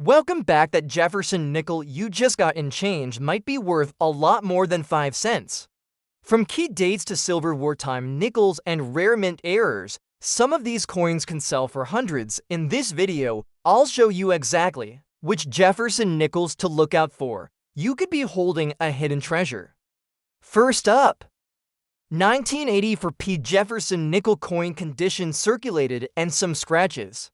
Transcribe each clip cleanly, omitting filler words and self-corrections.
Welcome back. That Jefferson nickel you just got in change might be worth a lot more than 5 cents. From key dates to silver wartime nickels and rare mint errors, some of these coins can sell for hundreds. In this video, I'll show you exactly which Jefferson nickels to look out for. You could be holding a hidden treasure. First up, 1980 for P. Jefferson nickel coin, condition circulated and some scratches.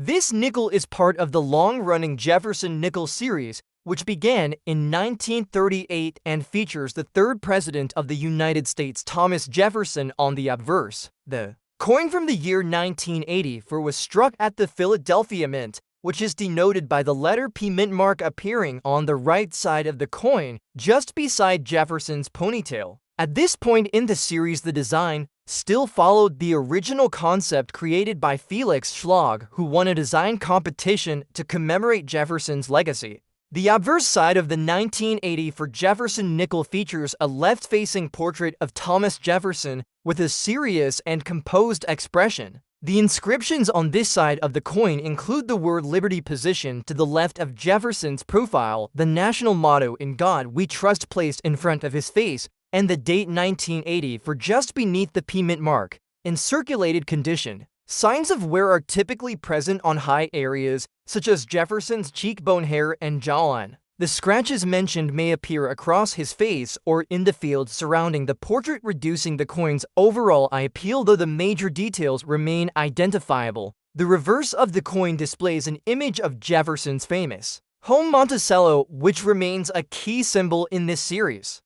This nickel is part of the long-running Jefferson Nickel series, which began in 1938 and features the third president of the United States, Thomas Jefferson, on the obverse. The coin from the year 1984 was struck at the Philadelphia Mint, which is denoted by the letter P mint mark appearing on the right side of the coin, just beside Jefferson's ponytail. At this point in the series, the design still followed the original concept created by Felix Schlag, who won a design competition to commemorate Jefferson's legacy. The obverse side of the 1980 for Jefferson nickel features a left-facing portrait of Thomas Jefferson with a serious and composed expression. The inscriptions on this side of the coin include the word Liberty positioned to the left of Jefferson's profile, the national motto "In God We Trust" placed in front of his face, and the date 1980 for just beneath the P mint mark. In circulated condition, signs of wear are typically present on high areas, such as Jefferson's cheekbone hair and jawline. The scratches mentioned may appear across his face or in the field surrounding the portrait, reducing the coin's overall eye appeal, though the major details remain identifiable. The reverse of the coin displays an image of Jefferson's famous home Monticello, which remains a key symbol in this series.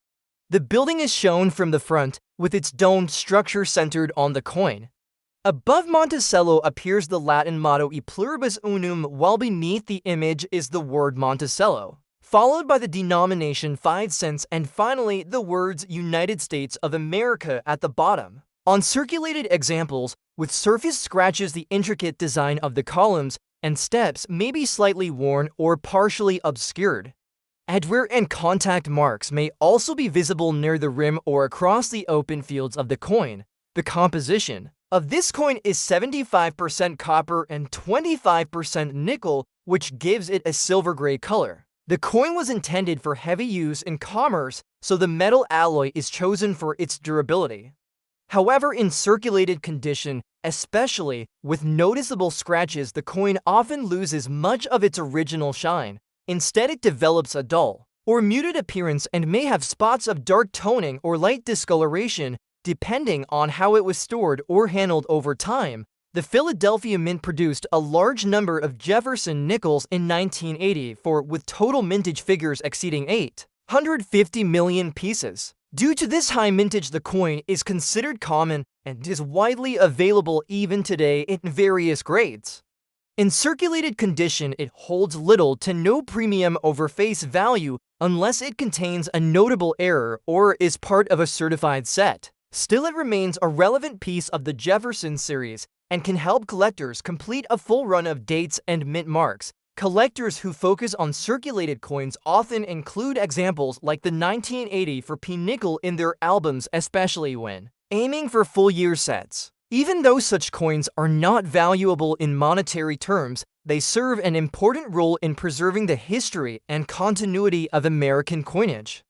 The building is shown from the front, with its domed structure centered on the coin. Above Monticello appears the Latin motto E pluribus unum, while beneath the image is the word Monticello, followed by the denomination 5 cents, and finally the words United States of America at the bottom. On circulated examples with surface scratches, the intricate design of the columns and steps may be slightly worn or partially obscured. Adwear and contact marks may also be visible near the rim or across the open fields of the coin. The composition of this coin is 75% copper and 25% nickel, which gives it a silver gray color. The coin was intended for heavy use in commerce, so the metal alloy is chosen for its durability. However, in circulated condition, especially with noticeable scratches, the coin often loses much of its original shine. Instead, it develops a dull or muted appearance and may have spots of dark toning or light discoloration, depending on how it was stored or handled over time. The Philadelphia Mint produced a large number of Jefferson nickels in 1984, with total mintage figures exceeding 850 million pieces. Due to this high mintage, the coin is considered common and is widely available even today in various grades. In circulated condition, it holds little to no premium over face value unless it contains a notable error or is part of a certified set. Still, it remains a relevant piece of the Jefferson series and can help collectors complete a full run of dates and mint marks. Collectors who focus on circulated coins often include examples like the 1980 for P nickel in their albums, especially when aiming for full-year sets. Even though such coins are not valuable in monetary terms, they serve an important role in preserving the history and continuity of American coinage.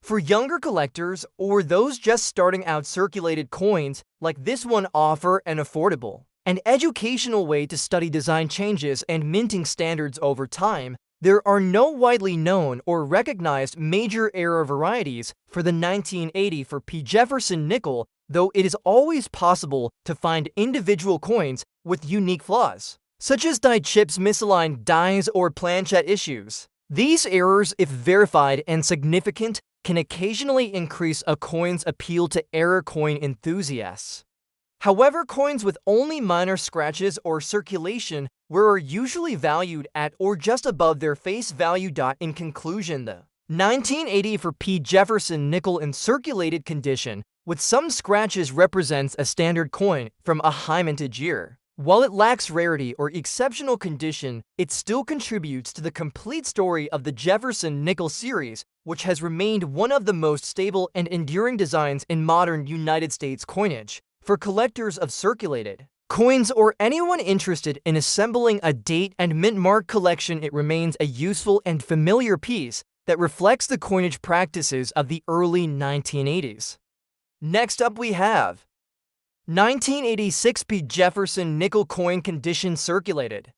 For younger collectors or those just starting out, circulated coins like this one offer an affordable and educational way to study design changes and minting standards over time. There are no widely known or recognized major era varieties for the 1980 for P. Jefferson nickel, though it is always possible to find individual coins with unique flaws, such as die chips, misaligned dies, or planchette issues. These errors, if verified and significant, can occasionally increase a coin's appeal to error coin enthusiasts. However, coins with only minor scratches or circulation were usually valued at or just above their face value. In conclusion, the 1980 for P. Jefferson nickel in circulated condition with some scratches represents a standard coin from a high mintage year. While it lacks rarity or exceptional condition, it still contributes to the complete story of the Jefferson Nickel series, which has remained one of the most stable and enduring designs in modern United States coinage. For collectors of circulated Coins or anyone interested in assembling a date and mint mark collection, it remains a useful and familiar piece that reflects the coinage practices of the early 1980s. Next up we have 1986 P. Jefferson nickel coin condition circulated.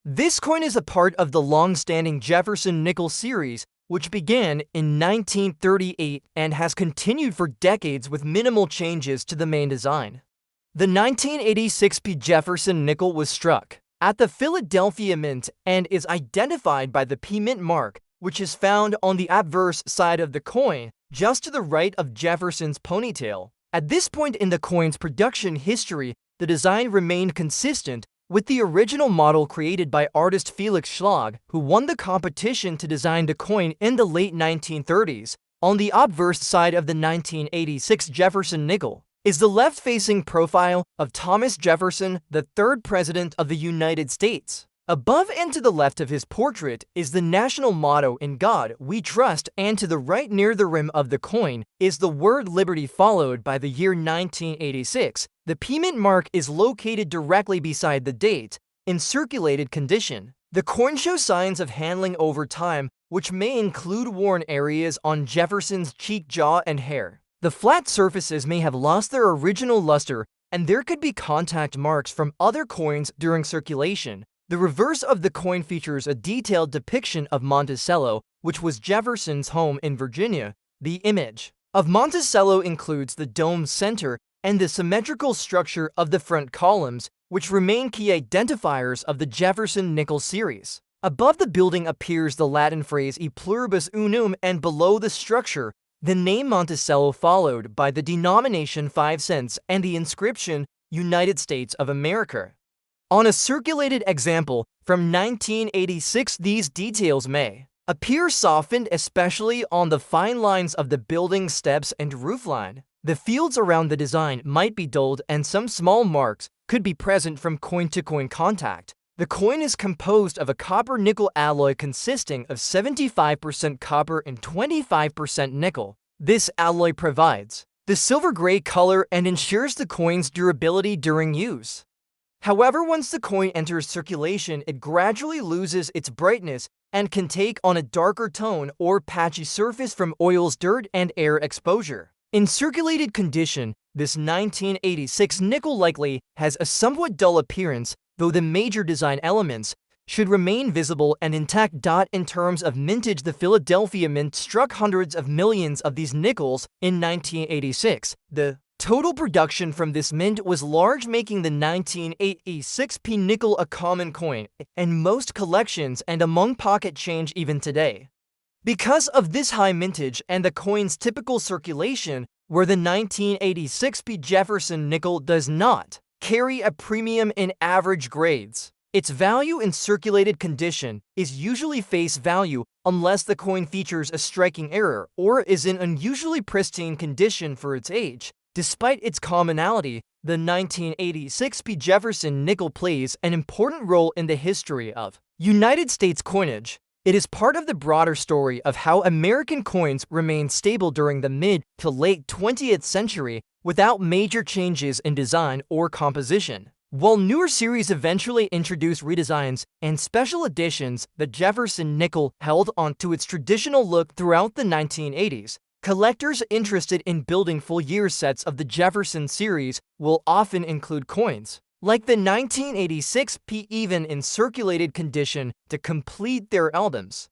This coin is a part of the long-standing Jefferson nickel series, which began in 1938 and has continued for decades with minimal changes to the main design. The 1986 P. Jefferson nickel was struck at the Philadelphia Mint and is identified by the P Mint mark, which is found on the obverse side of the coin, just to the right of Jefferson's ponytail. At this point in the coin's production history, the design remained consistent with the original model created by artist Felix Schlag, who won the competition to design the coin in the late 1930s. On the obverse side of the 1986 Jefferson nickel is the left-facing profile of Thomas Jefferson, the third president of the United States. Above and to the left of his portrait is the national motto, "In God We Trust," and to the right near the rim of the coin is the word liberty followed by the year 1986. The P Mint mark is located directly beside the date. In circulated condition, the coin shows signs of handling over time, which may include worn areas on Jefferson's cheek, jaw, and hair. The flat surfaces may have lost their original luster, and there could be contact marks from other coins during circulation. The reverse of the coin features a detailed depiction of Monticello, which was Jefferson's home in Virginia. The image of Monticello includes the dome center and the symmetrical structure of the front columns, which remain key identifiers of the Jefferson nickel series. Above the building appears the Latin phrase E pluribus unum, and below the structure, the name Monticello followed by the denomination 5 cents and the inscription United States of America. On a circulated example from 1986, these details may appear softened, especially on the fine lines of the building steps and roofline. The fields around the design might be dulled, and some small marks could be present from coin-to-coin contact. The coin is composed of a copper-nickel alloy consisting of 75% copper and 25% nickel. This alloy provides the silver-gray color and ensures the coin's durability during use. However, once the coin enters circulation, it gradually loses its brightness and can take on a darker tone or patchy surface from oils, dirt, and air exposure. In circulated condition, this 1986 nickel likely has a somewhat dull appearance, though the major design elements should remain visible and intact. In terms of mintage, the Philadelphia Mint struck hundreds of millions of these nickels in 1986. The total production from this mint was large, making the 1986 P nickel a common coin in most collections and among pocket change even today. Because of this high mintage and the coin's typical circulation, where the 1986 P Jefferson nickel does not carry a premium in average grades, its value in circulated condition is usually face value unless the coin features a striking error or is in unusually pristine condition for its age. Despite its commonality, the 1986 P Jefferson nickel plays an important role in the history of United States coinage. It is part of the broader story of how American coins remained stable during the mid to late 20th century without major changes in design or composition. While newer series eventually introduced redesigns and special editions, the Jefferson nickel held on to its traditional look throughout the 1980s. Collectors interested in building full-year sets of the Jefferson series will often include coins like the 1986 P even in circulated condition to complete their albums.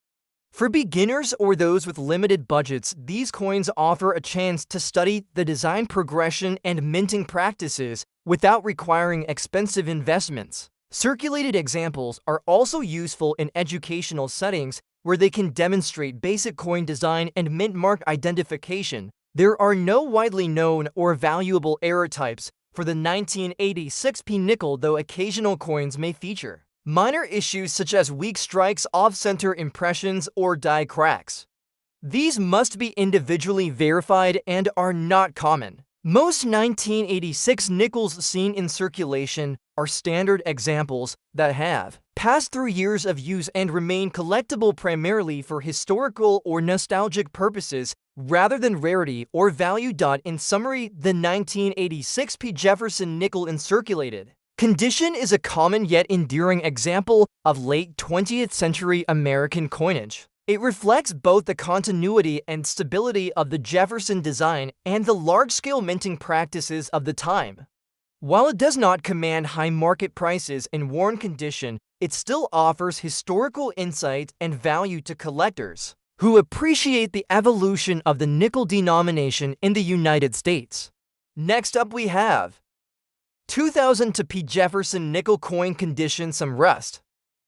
For beginners or those with limited budgets, these coins offer a chance to study the design progression and minting practices without requiring expensive investments. Circulated examples are also useful in educational settings where they can demonstrate basic coin design and mint mark identification. There are no widely known or valuable error types for the 1986 P nickel, though occasional coins may feature minor issues such as weak strikes, off-center impressions, or die cracks. These must be individually verified and are not common. Most 1986 nickels seen in circulation are standard examples that have passed through years of use and remain collectible primarily for historical or nostalgic purposes rather than rarity or value. In summary, the 1986 P Jefferson nickel in circulated Condition is a common yet enduring example of late 20th century American coinage. It reflects both the continuity and stability of the Jefferson design and the large-scale minting practices of the time. While it does not command high market prices in worn condition, it still offers historical insight and value to collectors who appreciate the evolution of the nickel denomination in the United States. Next up we have 2000 to P. Jefferson nickel coin condition some rust.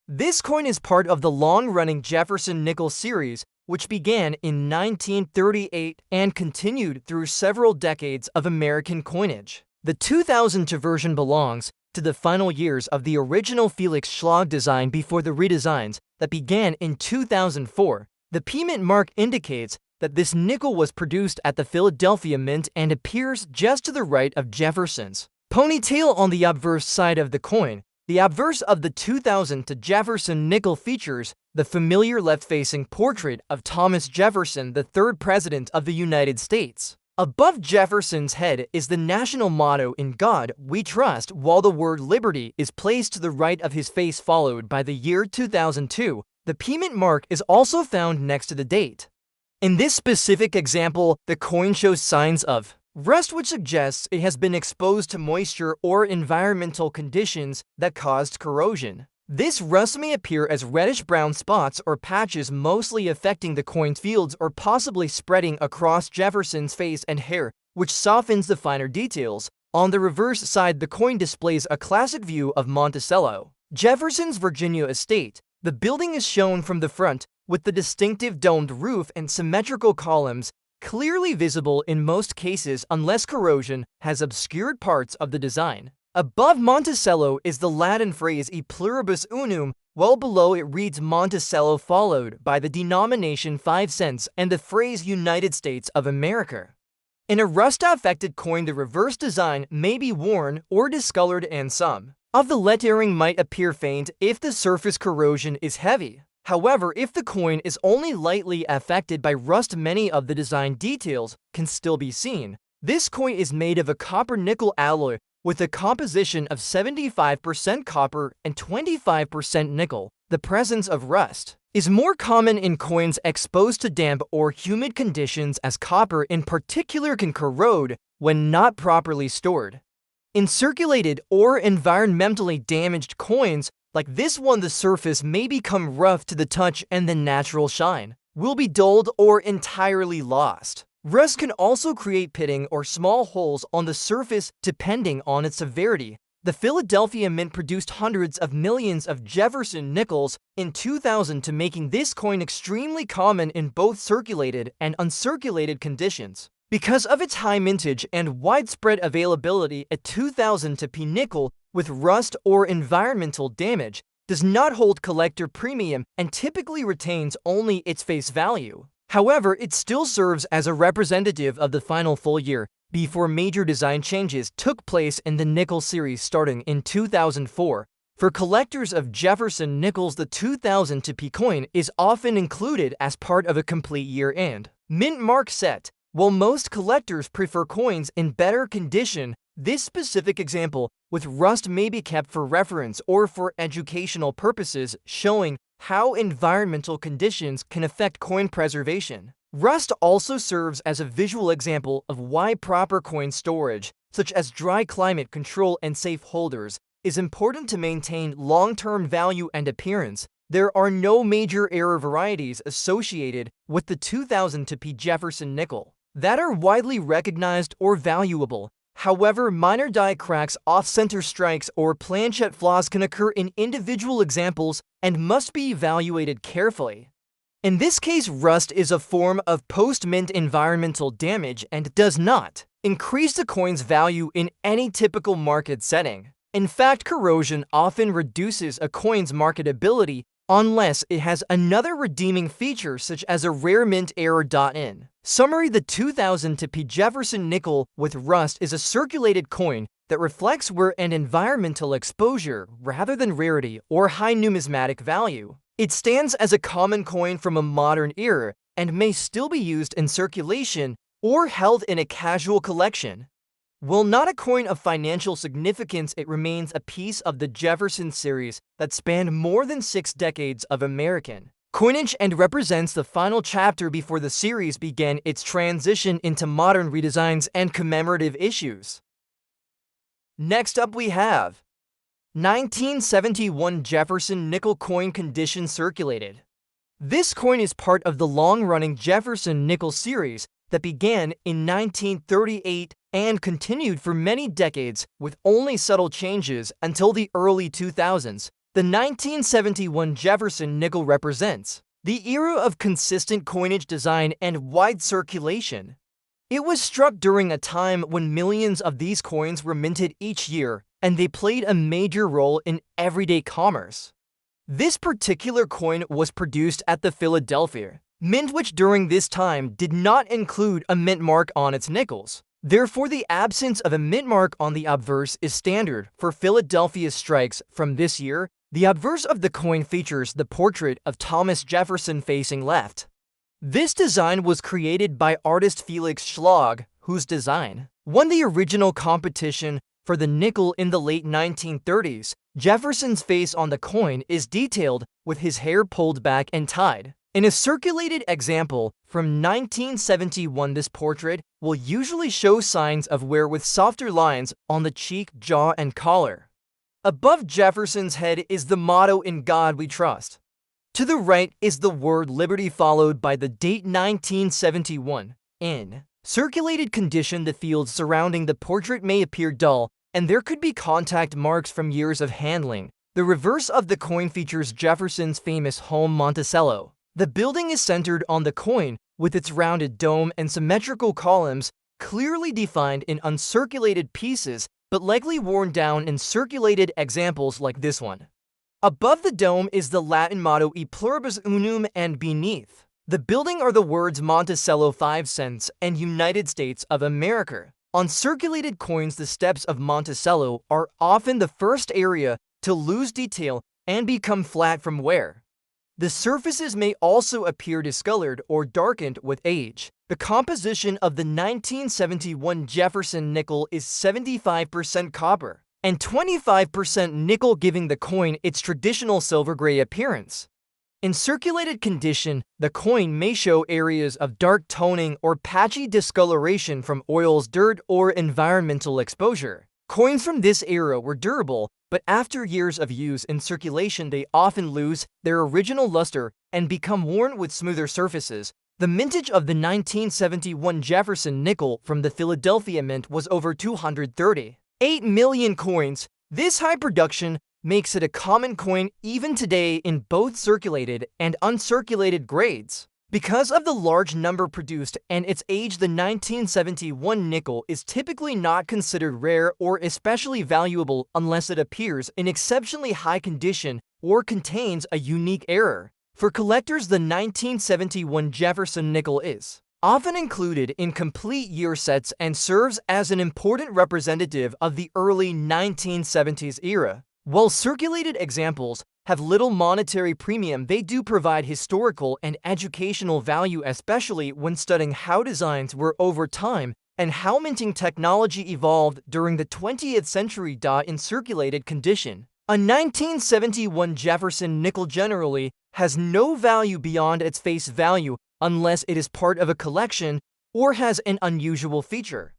This coin is part of the long-running Jefferson nickel series, which began in 1938 and continued through several decades of American coinage. The 2002 version belongs to the final years of the original Felix Schlag design before the redesigns that began in 2004. The P Mint mark indicates that this nickel was produced at the Philadelphia Mint and appears just to the right of Jefferson's ponytail on the obverse side of the coin. The obverse of the 2000 to Jefferson nickel features the familiar left-facing portrait of Thomas Jefferson, the third President of the United States. Above Jefferson's head is the national motto "In God We Trust," while the word liberty is placed to the right of his face, followed by the year 2002. The P Mint mark is also found next to the date. In this specific example, the coin shows signs of rust, which suggests it has been exposed to moisture or environmental conditions that caused corrosion. This rust may appear as reddish-brown spots or patches, mostly affecting the coin's fields or possibly spreading across Jefferson's face and hair, which softens the finer details. On the reverse side, the coin displays a classic view of Monticello, Jefferson's Virginia estate. The building is shown from the front, with the distinctive domed roof and symmetrical columns clearly visible in most cases unless corrosion has obscured parts of the design. Above Monticello is the Latin phrase E pluribus unum, while below it reads Monticello, followed by the denomination 5 cents and the phrase United States of America. In a rust-affected coin, the reverse design may be worn or discolored, and some of the lettering might appear faint if the surface corrosion is heavy. However, if the coin is only lightly affected by rust, many of the design details can still be seen. This coin is made of a copper-nickel alloy with a composition of 75% copper and 25% nickel. The presence of rust is more common in coins exposed to damp or humid conditions, as copper in particular can corrode when not properly stored. In circulated or environmentally damaged coins like this one, the surface may become rough to the touch and the natural shine will be dulled or entirely lost. Rust can also create pitting or small holes on the surface depending on its severity. The Philadelphia Mint produced hundreds of millions of Jefferson nickels in 2000 to making this coin extremely common in both circulated and uncirculated conditions. Because of its high mintage and widespread availability, a 2000 to P nickel with rust or environmental damage does not hold collector premium and typically retains only its face value. However, it still serves as a representative of the final full year before major design changes took place in the nickel series starting in 2004. For collectors of Jefferson nickels, the 2000 to P coin is often included as part of a complete year-end mint mark set. While most collectors prefer coins in better condition, this specific example with rust may be kept for reference or for educational purposes, showing how environmental conditions can affect coin preservation. Rust also serves as a visual example of why proper coin storage, such as dry climate control and safe holders, is important to maintain long-term value and appearance. There are no major error varieties associated with the 2000 to P Jefferson nickel that are widely recognized or valuable. However, minor die cracks, off-center strikes, or planchet flaws can occur in individual examples and must be evaluated carefully. In this case, rust is a form of post-mint environmental damage and does not increase the coin's value in any typical market setting. In fact, corrosion often reduces a coin's marketability unless it has another redeeming feature, such as a rare mint error. In summary, the 2000 to P Jefferson nickel with rust is a circulated coin that reflects wear and environmental exposure rather than rarity or high numismatic value. It stands as a common coin from a modern era and may still be used in circulation or held in a casual collection. While not a coin of financial significance, it remains a piece of the Jefferson series that spanned more than 6 decades of American coinage and represents the final chapter before the series began its transition into modern redesigns and commemorative issues. Next up we have 1971 Jefferson Nickel Coin Condition circulated. This coin is part of the long-running Jefferson Nickel series that began in 1938 and continued for many decades with only subtle changes until the early 2000s. The 1971 Jefferson Nickel represents the era of consistent coinage design and wide circulation. It was struck during a time when millions of these coins were minted each year, and they played a major role in everyday commerce. This particular coin was produced at the Philadelphia Mint, which during this time did not include a mint mark on its nickels. Therefore, the absence of a mint mark on the obverse is standard for Philadelphia strikes from this year. The obverse of the coin features the portrait of Thomas Jefferson facing left. This design was created by artist Felix Schlag, whose design won the original competition for the nickel in the late 1930s. Jefferson's face on the coin is detailed with his hair pulled back and tied. In a circulated example from 1971, this portrait will usually show signs of wear with softer lines on the cheek, jaw, and collar. Above Jefferson's head is the motto "In God We Trust." To the right is the word liberty followed by the date 1971. In circulated condition, the fields surrounding the portrait may appear dull, and there could be contact marks from years of handling. The reverse of the coin features Jefferson's famous home, Monticello. The building is centered on the coin, with its rounded dome and symmetrical columns clearly defined in uncirculated pieces, but likely worn down in circulated examples like this one. Above the dome is the Latin motto E pluribus unum, and beneath the building are the words Monticello 5 cents and United States of America. On circulated coins, the steps of Monticello are often the first area to lose detail and become flat from wear. The surfaces may also appear discolored or darkened with age. The composition of the 1971 Jefferson nickel is 75% copper and 25% nickel, giving the coin its traditional silver gray appearance. In circulated condition, the coin may show areas of dark toning or patchy discoloration from oils, dirt, or environmental exposure. Coins from this era were durable, but after years of use in circulation, they often lose their original luster and become worn with smoother surfaces. The mintage of the 1971 Jefferson nickel from the Philadelphia Mint was over 238 million coins. This high production makes it a common coin even today in both circulated and uncirculated grades. Because of the large number produced and its age, the 1971 nickel is typically not considered rare or especially valuable unless it appears in exceptionally high condition or contains a unique error. For collectors, the 1971 Jefferson nickel is often included in complete year sets and serves as an important representative of the early 1970s era. While circulated examples have little monetary premium, they do provide historical and educational value, especially when studying how designs were over time and how minting technology evolved during the 20th century. In circulated condition, a 1971 Jefferson nickel generally has no value beyond its face value unless it is part of a collection or has an unusual feature.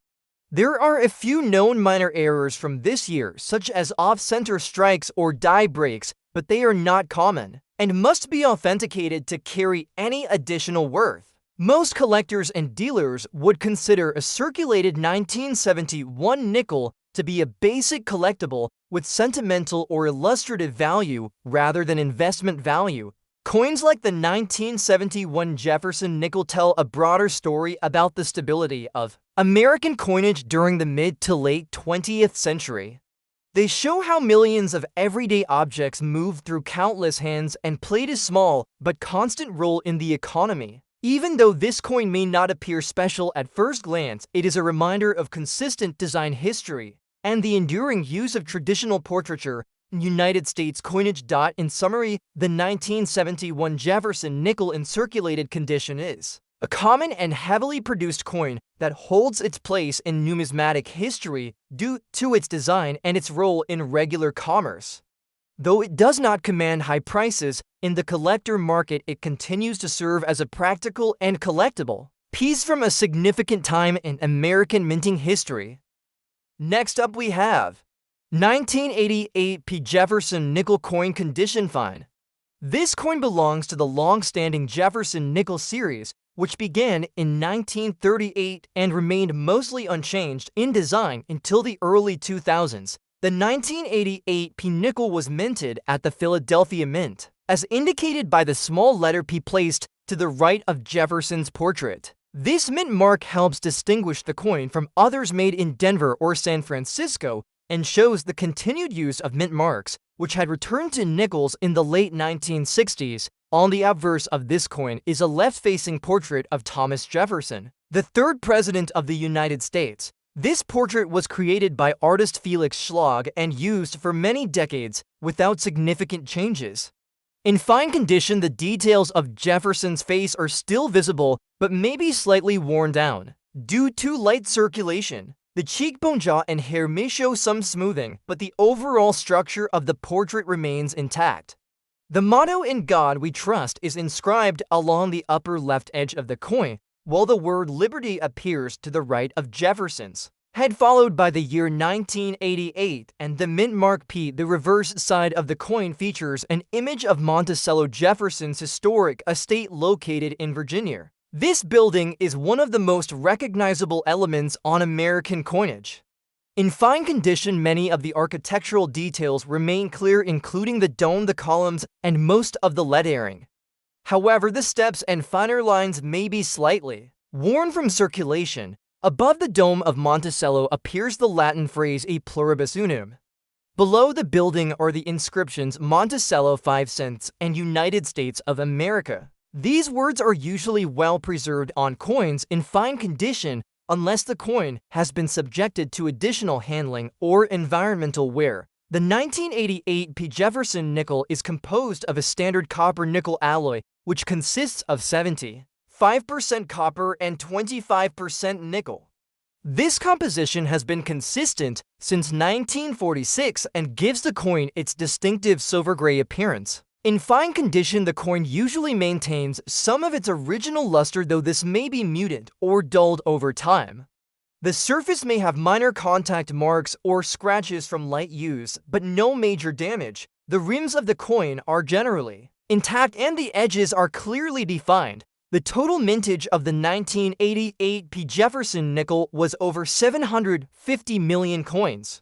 There are a few known minor errors from this year, such as off-center strikes or die breaks, but they are not common and must be authenticated to carry any additional worth. Most collectors and dealers would consider a circulated 1971 nickel to be a basic collectible with sentimental or illustrative value rather than investment value. Coins like the 1971 Jefferson nickel tell a broader story about the stability of American coinage during the mid to late 20th century. They show how millions of everyday objects moved through countless hands and played a small but constant role in the economy. Even though this coin may not appear special at first glance, it is a reminder of consistent design history and the enduring use of traditional portraiture in United States coinage. In summary, the 1971 Jefferson nickel in circulated condition is a common and heavily produced coin that holds its place in numismatic history due to its design and its role in regular commerce. Though it does not command high prices, in the collector market it continues to serve as a practical and collectible piece from a significant time in American minting history. Next up we have 1988 P. Jefferson Nickel Coin Condition Fine. This coin belongs to the long-standing Jefferson Nickel series, which began in 1938 and remained mostly unchanged in design until the early 2000s. The 1988 P nickel was minted at the Philadelphia Mint, as indicated by the small letter P placed to the right of Jefferson's portrait. This mint mark helps distinguish the coin from others made in Denver or San Francisco and shows the continued use of mint marks, which had returned to nickels in the late 1960s. On the obverse of this coin is a left-facing portrait of Thomas Jefferson, the third president of the United States. This portrait was created by artist Felix Schlag and used for many decades without significant changes. In fine condition, the details of Jefferson's face are still visible but may be slightly worn down due to light circulation. The cheekbone, jaw, and hair may show some smoothing, but the overall structure of the portrait remains intact. The motto "In God We Trust" is inscribed along the upper left edge of the coin, while the word "Liberty" appears to the right of Jefferson's head, followed by the year 1988 and the mint mark P. The reverse side of the coin features an image of Monticello Jefferson's historic estate located in Virginia. This building is one of the most recognizable elements on American coinage. In fine condition, many of the architectural details remain clear, including the dome, the columns, and most of the lettering. However, the steps and finer lines may be slightly worn from circulation. Above the dome of Monticello appears the Latin phrase "E pluribus unum." Below the building are the inscriptions "Monticello 5 cents" and "United States of America." These words are usually well preserved on coins in fine condition, unless the coin has been subjected to additional handling or environmental wear. The 1988 P. Jefferson nickel is composed of a standard copper-nickel alloy, which consists of 75% copper and 25% nickel. This composition has been consistent since 1946 and gives the coin its distinctive silver-gray appearance. In fine condition, the coin usually maintains some of its original luster, though this may be muted or dulled over time. The surface may have minor contact marks or scratches from light use, but no major damage. The rims of the coin are generally intact and the edges are clearly defined. The total mintage of the 1988 P. Jefferson nickel was over 750 million coins.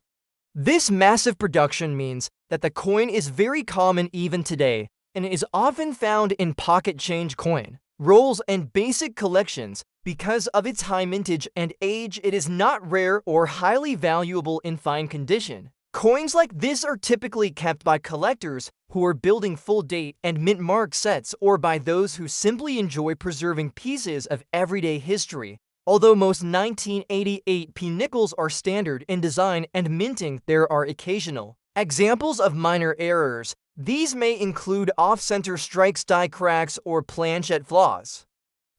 This massive production means that the coin is very common even today and is often found in pocket change coin rolls and basic collections. Because of its high mintage and age, it is not rare or highly valuable in fine condition. Coins like this are typically kept by collectors who are building full date and mint mark sets, or by those who simply enjoy preserving pieces of everyday history. Although most 1988 P nickels are standard in design and minting, there are occasional examples of minor errors. These may include off-center strikes, die cracks, or planchette flaws.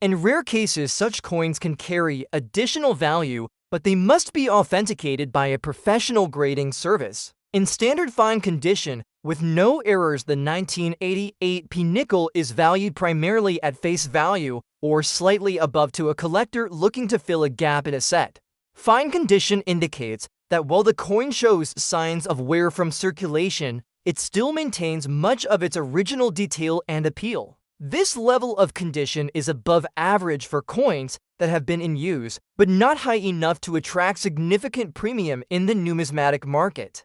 In rare cases, such coins can carry additional value, but they must be authenticated by a professional grading service. In standard fine condition, with no errors, the 1988 P nickel is valued primarily at face value or slightly above to a collector looking to fill a gap in a set. Fine condition indicates that while the coin shows signs of wear from circulation, it still maintains much of its original detail and appeal. This level of condition is above average for coins that have been in use, but not high enough to attract significant premium in the numismatic market.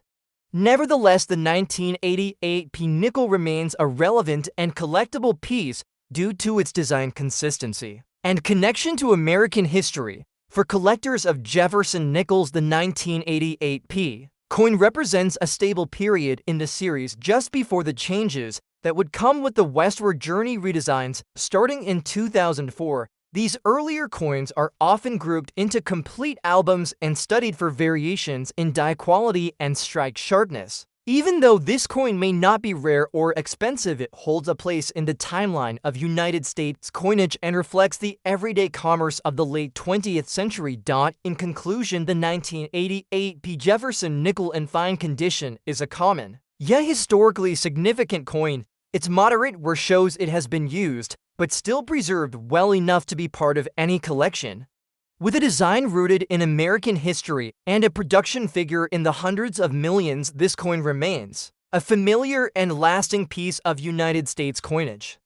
Nevertheless, the 1988 P nickel remains a relevant and collectible piece due to its design consistency and connection to American history. For collectors of Jefferson nickels, the 1988 P coin represents a stable period in the series just before the changes that would come with the Westward Journey redesigns starting in 2004. These earlier coins are often grouped into complete albums and studied for variations in die quality and strike sharpness. Even though this coin may not be rare or expensive, it holds a place in the timeline of United States coinage and reflects the everyday commerce of the late 20th century. In conclusion, the 1988 P. Jefferson nickel in fine condition is a common, yet historically significant coin. Its moderate wear shows it has been used, but still preserved well enough to be part of any collection. With a design rooted in American history and a production figure in the hundreds of millions, this coin remains a familiar and lasting piece of United States coinage.